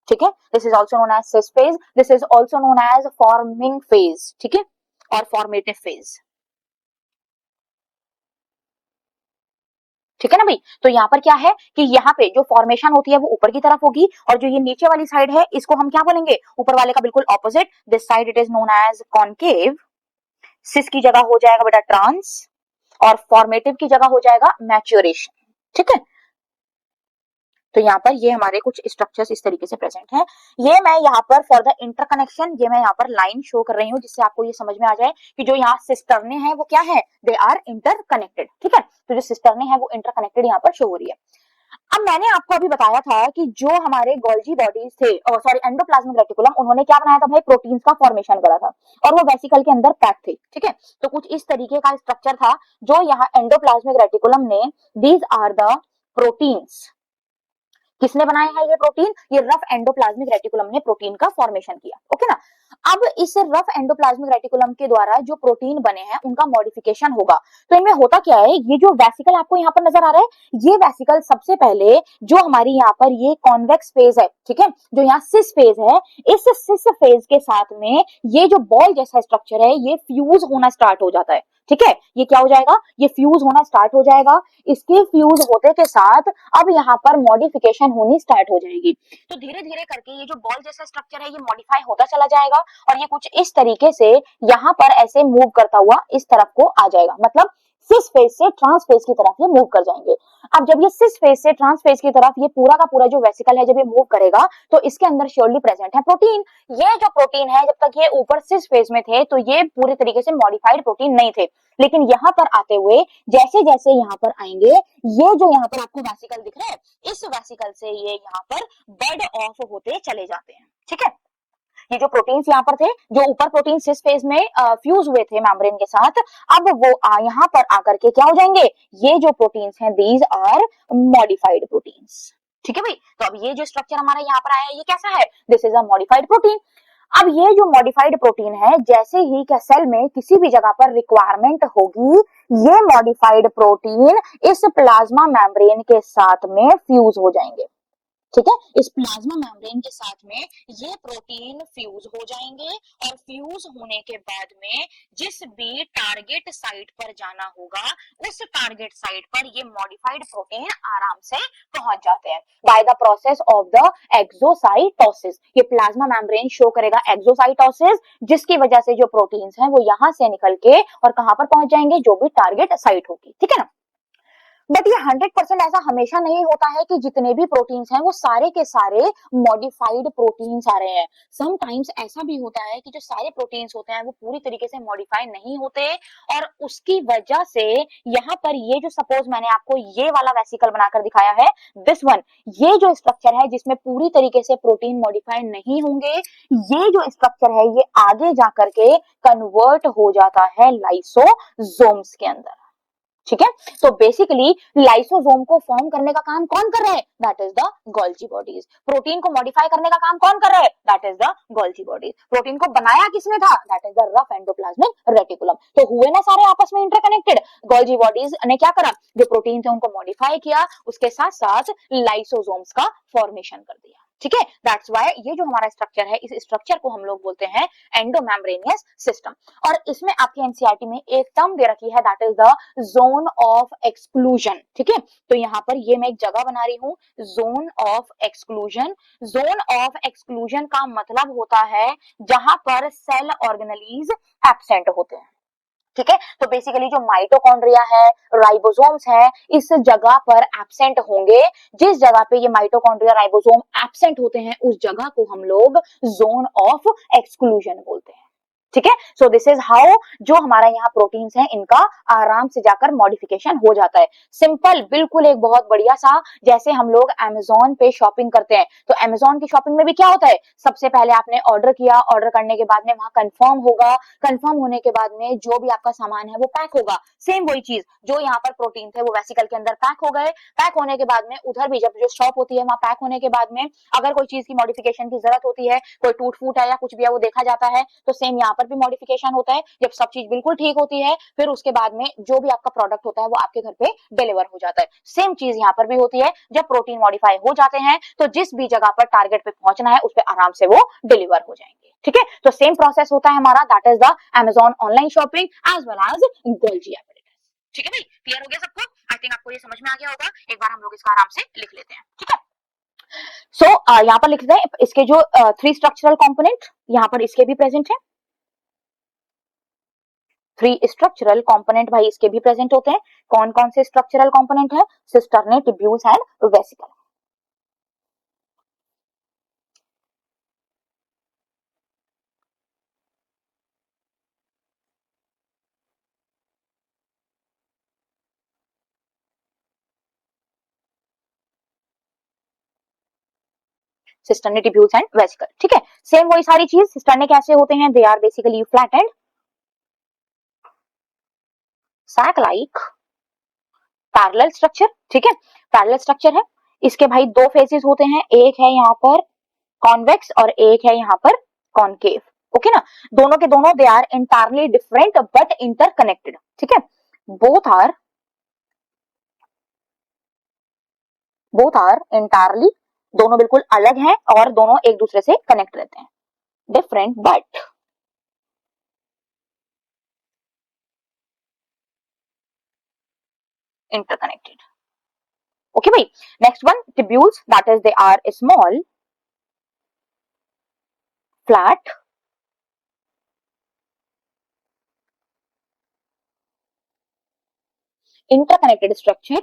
ठीक है, this is also known as cis face, this is also known as forming face. ठीक है, और फॉर्मेटिव फेज। ठीक है ना भाई, तो यहाँ पर क्या है कि यहाँ पे जो फॉर्मेशन होती है वो ऊपर की तरफ होगी, और जो ये नीचे वाली साइड है इसको हम क्या बोलेंगे, ऊपर वाले का बिल्कुल opposite, this side it is known as concave. Cis की जगह हो जाएगा बेटा ट्रांस, और फॉर्मेटिव की जगह हो जाएगा मैच्योरेशन। ठीक है, तो यहाँ पर ये हमारे कुछ स्ट्रक्चर्स इस तरीके से प्रेजेंट हैं। ये मैं यहाँ पर फॉर द इंटरकनेक्शन ये मैं यहाँ पर लाइन शो कर रही हूँ जिससे आपको ये समझ में आ जाए कि जो यहाँ सिस्टरने हैं वो क्या है, दे आर इंटरकनेक्टेड। ठीक है, तो जो सिस्टरने हैं वो इंटरकनेक्टेड यहाँ पर शो हो रही है। अब मैंने आपको अभी बताया था कि जो हमारे गोल्जी बॉडीज थे, सॉरी एंडोप्लाज्मिक रेटिकुलम, उन्होंने क्या बनाया था भाई, प्रोटीन्स का फॉर्मेशन करा था और वो वेसिकल के अंदर पैक थे। ठीक है, तो कुछ इस तरीके का स्ट्रक्चर था जो यहाँ एंडोप्लाज्मिक रेटिकुलम ने, दीज आर द प्रोटीन्स, किसने बनाया है ये प्रोटीन, ये रफ एंडोप्लाज्मिक रेटिकुलम ने प्रोटीन का फॉर्मेशन किया। ओके ना, अब इस रफ एंडोप्लाज्मिक रेटिकुलम के द्वारा जो प्रोटीन बने हैं उनका मॉडिफिकेशन होगा। तो इनमें होता क्या है, ये जो वेसिकल आपको यहाँ पर नजर आ रहा है, ये वेसिकल सबसे पहले जो हमारी यहाँ पर ये कॉन्वेक्स फेज है, ठीक है, जो यहाँ सिस फेज है, इस सिस फेज के साथ में ये जो बॉल जैसा स्ट्रक्चर है ये फ्यूज होना स्टार्ट हो जाता है। ठीक है, ये क्या हो जाएगा, ये फ्यूज होना स्टार्ट हो जाएगा। इसके फ्यूज होते के साथ अब यहाँ पर मॉडिफिकेशन होनी स्टार्ट हो जाएगी। तो धीरे धीरे करके ये जो बॉल जैसा स्ट्रक्चर है ये मॉडिफाई होता चला जाएगा और ये कुछ इस तरीके से यहाँ पर ऐसे मूव करता हुआ इस तरफ को आ जाएगा, मतलब सिस फेज से ट्रांस फेज की तरफ ये मूव कर जाएंगे। अब जब ये सिस फेज से ट्रांस फेज की तरफ ये पूरा का पूरा जो वेसिकल है जब ये मूव करेगा तो इसके अंदर श्योरली प्रेजेंट है प्रोटीन। ये जो प्रोटीन है, जब तक ये ऊपर सिस फेज में थे तो ये पूरे तरीके से मॉडिफाइड प्रोटीन नहीं थे, लेकिन यहाँ पर आते हुए जैसे जैसे यहाँ पर आएंगे, ये जो यहाँ पर आपको वेसिकल दिख रहा है, इस वेसिकल से ये यहाँ पर बड ऑफ होते चले जाते हैं। ठीक है, ये जो प्रोटीन्स यहाँ पर थे, जो ऊपर प्रोटीन सिस फेज में फ्यूज हुए थे मेम्ब्रेन के साथ, अब वो यहाँ पर आकर के क्या हो जाएंगे, ये जो प्रोटीन्स हैं दीज आर मॉडिफाइड प्रोटीन्स। ठीक है भाई, तो अब ये जो स्ट्रक्चर हमारा यहाँ पर आया है ये कैसा है, this is a modified protein. अब ये जो मॉडिफाइड प्रोटीन है, जैसे ही क्या सेल में किसी भी जगह पर रिक्वायरमेंट होगी, ये मॉडिफाइड प्रोटीन इस प्लाज्मा मेम्ब्रेन के साथ में फ्यूज हो जाएंगे। ठीक है, इस प्लाज्मा मेम्ब्रेन के साथ में ये प्रोटीन फ्यूज हो जाएंगे और फ्यूज होने के बाद में जिस भी टारगेट साइट पर जाना होगा उस टारगेट साइट पर ये मॉडिफाइड प्रोटीन आराम से पहुंच जाते हैं by the process of the exocytosis. ये प्लाज्मा मेम्ब्रेन शो करेगा एक्सोसाइटोसिस, जिसकी वजह से जो प्रोटीन्स हैं वो यहां से निकल के और कहां पर पहुंच जाएंगे, जो भी टारगेट साइट होगी। ठीक है ना, बट ये 100% ऐसा हमेशा नहीं होता है कि जितने भी प्रोटीन्स हैं वो सारे के सारे मॉडिफाइड प्रोटीन्स आ रहे हैं। समटाइम्स ऐसा भी होता है कि जो सारे प्रोटीन्स होते हैं वो पूरी तरीके से मॉडिफाई नहीं होते और उसकी वजह से यहाँ पर ये जो सपोज मैंने आपको ये वाला वेसिकल बनाकर दिखाया है, दिस वन, ये जो स्ट्रक्चर है जिसमें पूरी तरीके से प्रोटीन मॉडिफाई नहीं होंगे, ये जो स्ट्रक्चर है ये आगे जाकर के कन्वर्ट हो जाता है लाइसोसोम्स के अंदर। ठीक है, तो बेसिकली लाइसोसोम को फॉर्म करने का काम कौन कर रहा है, that is the Golgi bodies. Protein को मॉडिफाई करने का काम कौन कर रहा है, that is the Golgi bodies. Protein को बनाया किसने था, that is the rough endoplasmic reticulum. तो हुए ना सारे आपस में इंटरकनेक्टेड, गोल्जी बॉडीज ने क्या करा, जो प्रोटीन थे उनको मॉडिफाई किया, उसके साथ साथ लाइसोसोम्स का फॉर्मेशन कर दिया। ठीक है, दैट्स व्हाई ये जो हमारा स्ट्रक्चर है, इस स्ट्रक्चर को हम लोग बोलते हैं एंडोमेम्ब्रेनियस सिस्टम। और इसमें आपकी एनसीईआरटी में एक टर्म दे रखी है, that is the zone of exclusion. ठीक है, तो यहाँ पर ये मैं एक जगह बना रही हूँ, zone of exclusion. Zone of exclusion का मतलब होता है जहां पर सेल ऑर्गेनेलीज एब्सेंट होते हैं। ठीक है, तो बेसिकली जो माइटोकॉन्ड्रिया है, राइबोसोम्स है, इस जगह पर एब्सेंट होंगे। जिस जगह पे ये माइटोकॉन्ड्रिया राइबोसोम एब्सेंट होते हैं उस जगह को हम लोग जोन ऑफ एक्सक्लूजन बोलते हैं। ठीक है, सो दिस इज हाउ जो हमारा यहाँ प्रोटीन्स हैं इनका आराम से जाकर मॉडिफिकेशन हो जाता है। सिंपल, बिल्कुल एक बहुत बढ़िया सा, जैसे हम लोग अमेजोन पे शॉपिंग करते हैं तो अमेजोन की शॉपिंग में भी क्या होता है, सबसे पहले आपने ऑर्डर किया, ऑर्डर करने के बाद में वहां कंफर्म होगा, कंफर्म होने के बाद में जो भी आपका सामान है वो पैक होगा। सेम वही चीज, जो यहाँ पर प्रोटीन थे वो वेसिकल के अंदर पैक हो गए, पैक होने के बाद में उधर भी जब जो शॉप होती है वहां पैक होने के बाद में अगर कोई चीज की मॉडिफिकेशन की जरूरत होती है, कोई टूट फूट है या कुछ भी है वो देखा जाता है, तो सेम यहाँ पर भी मॉडिफिकेशन होता है। जब सब चीज बिल्कुल ठीक होती है फिर उसके बाद में जो भी आपका प्रोडक्ट होता है वो आपके घर पे डिलीवर हो जाता है। सेम चीज यहाँ पर भी होती है, जब प्रोटीन मॉडिफाई हो जाते हैं तो जिस भी जगह पर टारगेट पे पहुंचना है उस पर आराम से वो डिलीवर हो जाएंगे। ठीक है, तो सेम प्रोसेस होता है हमारा, that is the Amazon online shopping as well as Golgi apparatus. ठीक है भाई, क्लियर हो गया सबको? आई थिंक आपको ये समझ में आ गया होगा। एक बार हम लोग इसका आराम से लिख लेते हैं। ठीक है, सो यहाँ पर लिख दें इसके जो 3 स्ट्रक्चरल कंपोनेंट यहाँ पर इसके भी प्रेजेंट है। 3 स्ट्रक्चरल कंपोनेंट भाई इसके भी प्रेजेंट होते हैं। कौन कौन से स्ट्रक्चरल कंपोनेंट है, cisternae, tubules and vesicle. Cisternae, tubules and vesicle. ठीक है, सेम वही सारी चीज। सिस्टर्नी कैसे होते हैं? They are basically flat and sac like parallel structure. ठीक है, पैरेलल स्ट्रक्चर है। इसके भाई दो फेसेस होते हैं, एक है यहाँ पर कॉन्वेक्स और एक है यहाँ पर कॉनकेव। ओके ना, दोनों के दोनों they are entirely different but interconnected. ठीक है, बोथ आर इंटायरली, दोनों बिल्कुल अलग हैं और दोनों एक दूसरे से कनेक्ट रहते हैं। Different but interconnected. ओके भाई, next one tubules, that is they are small flat interconnected structure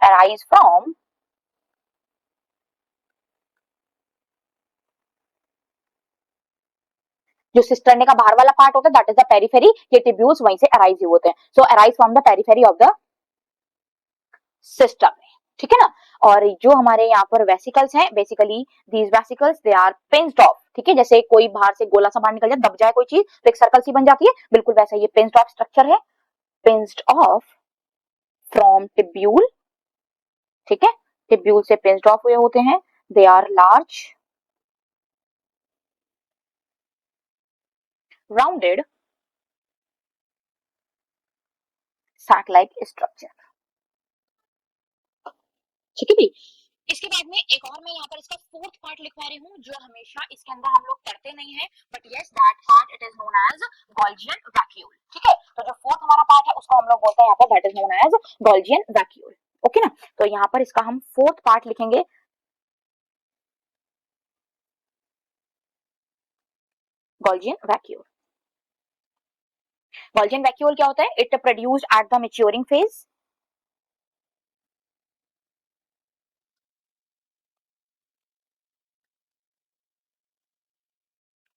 arise from जो सिस्टर्ने का बाहर वाला पार्ट होता है दैट इज द पेरिफेरी, ये ट्यूब्यूल्स वहीं से अराइज ही होते हैं। So arise from the periphery of the system. ठीक है ना, और जो हमारे यहाँ पर वेसिकल्स हैं, basically these vesicles they are pinched off. ठीक है, जैसे कोई बाहर से गोला सा बाहर निकल जाए, दब जाए कोई चीज तो एक सर्कल सी बन जाती है, बिल्कुल वैसा ये पिंच्ड ऑफ स्ट्रक्चर है। Pinched off from tubule. ठीक है, ट्यूब्यूल से पिंच्ड ऑफ हुए होते हैं। They are large rounded sac like structure। ठीक है भाई, इसके बाद में एक और मैं यहाँ पर इसका फोर्थ पार्ट लिखवा रही हूँ, जो हमेशा इसके अंदर हम लोग पढ़ते नहीं है, but yes that part it is known as Golgian vacuole. ठीक है, तो जो फोर्थ हमारा पार्ट है उसको हम लोग बोलते हैं यहाँ पर that is known as Golgian vacuole. Okay ना, तो यहाँ पर इसका हम फोर्थ पार्ट लिखेंगे गॉल्जियन वैक्यूल। गॉल्जियन वैक्यूल क्या होता है? It produced at the maturing phase.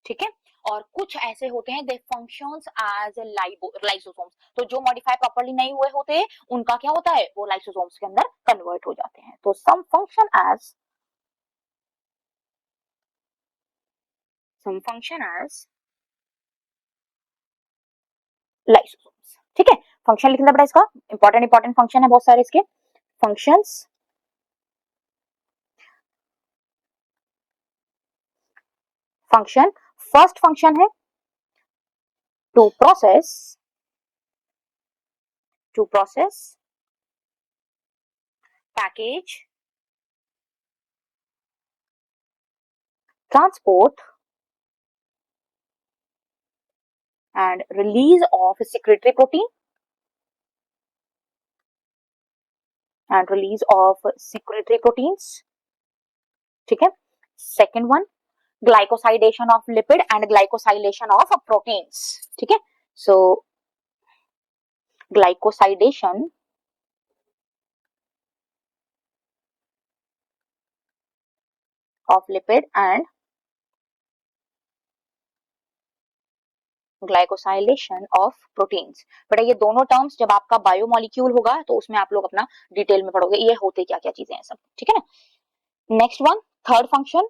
ठीक है, और कुछ ऐसे होते हैं दे फंक्शंस एज लाइसोसोम्स, तो जो मॉडिफाई प्रॉपर्ली नहीं हुए होते उनका क्या होता है? वो लाइसोसोम्स के अंदर कन्वर्ट हो जाते हैं। तो सम फंक्शन एज लाइसोसोम्स। ठीक है, फंक्शन लिखना पड़ा इसका, इंपॉर्टेंट फंक्शन है बहुत सारे इसके फंक्शंस। फंक्शन, फर्स्ट फंक्शन है to process package transport and release of secretory protein and release of secretory proteins। ठीक है, second one glycosidation of lipid and glycosylation of proteins. ठीक है, so glycosidation of lipid and glycosylation of proteins. बेटा ये दोनों terms जब आपका biomolecule होगा तो उसमें आप लोग अपना डिटेल में पढ़ोगे ये होते क्या क्या चीजें हैं सब। ठीक है ना, next one third function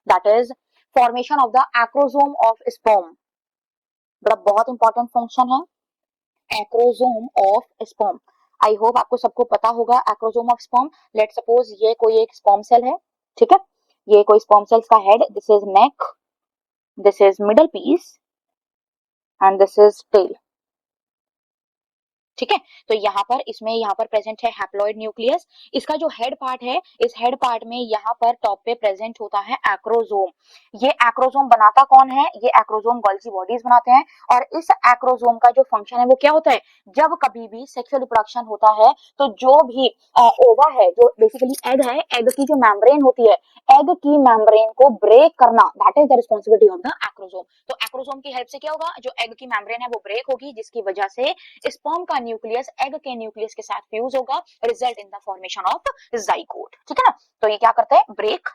that is formation of the acrosome of sperm. बड़ा बहुत इंपॉर्टेंट फंक्शन है acrosome of sperm. I hope आपको सबको पता होगा acrosome of sperm. Let suppose ये कोई एक स्पर्म सेल है। ठीक है, ये कोई स्पर्म सेल्स का head, this is neck, this is middle piece and this is tail. ठीक है, तो यहाँ पर प्रेजेंट है हैप्लॉइड न्यूक्लियस। इसका जो हेड पार्ट है, इस हेड पार्ट में यहाँ पर टॉप पे प्रेजेंट होता है एक्रोसोम। ये एक्रोसोम बनाता कौन है? ये एक्रोसोम गोल्गी बॉडीज बनाते हैं। और इस एक्रोसोम का जो फंक्शन है वो क्या होता है? जब कभी भी सेक्सुअल रिप्रोडक्शन होता है तो जो भी ओवा है, जो बेसिकली एग है, एग की जो मेम्ब्रेन होती है, एग की मेम्ब्रेन को ब्रेक करना that is the responsibility of the acrosome. तो एक्रोसोम की हेल्प से क्या होगा? जो एग की मेम्ब्रेन है वो ब्रेक होगी, जिसकी वजह से स्पर्म का न्यूक्लियस एग के न्यूक्लियस के साथ फ्यूज होगा, result in the formation of zygote. ठीक है ना, तो ये क्या करता है? Break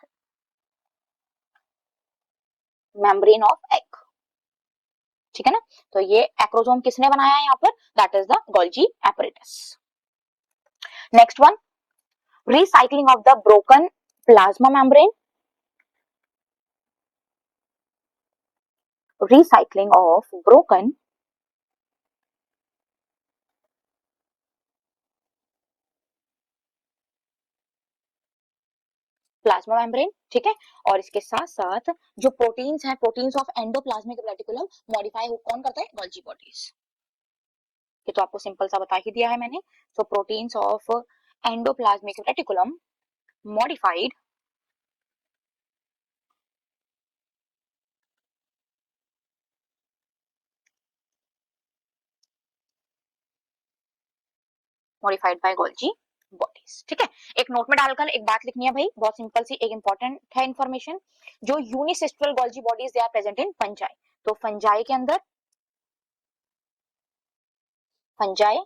membrane of egg. ठीक है ना, तो ये एक्रोसोम किसने बनाया है यहाँ पर? That is the Golgi apparatus. Next one, recycling of the broken plasma membrane. Recycling of broken plasma membrane, ठीक है। और इसके साथ साथ जो प्रोटीन्स हैं, proteins of endoplasmic reticulum modify कौन करता है? Golgi bodies. ये तो आपको सिंपल सा बता ही दिया है मैंने। So proteins of endoplasmic reticulum modified modified by Golgi bodies, ठीक है। एक नोट में डालकर एक बात लिखनी है भाई, बहुत सिंपल सी, एक इंपॉर्टेंट है इंफॉर्मेशन। जो unicisternal Golgi bodies they are present in fungi. तो फंजाई के अंदर, फंजाई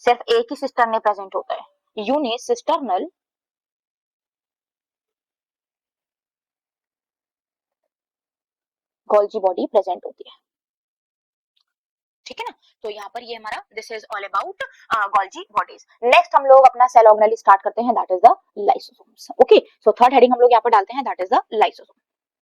सिर्फ एक ही सिस्टर में प्रेजेंट होता है, यूनिसिस्टर्नल गोल्जी बॉडी प्रेजेंट होती है, ठीक है ना। तो यहाँ पर ये हमारा this is all about Golgi bodies. Next हम लोग अपना सेल ऑर्गेनेल स्टार्ट करते हैं, that is the lysosomes. Okay, so third heading हम लोग यहाँ पर डालते हैं, दैट इज द लाइसोसोम।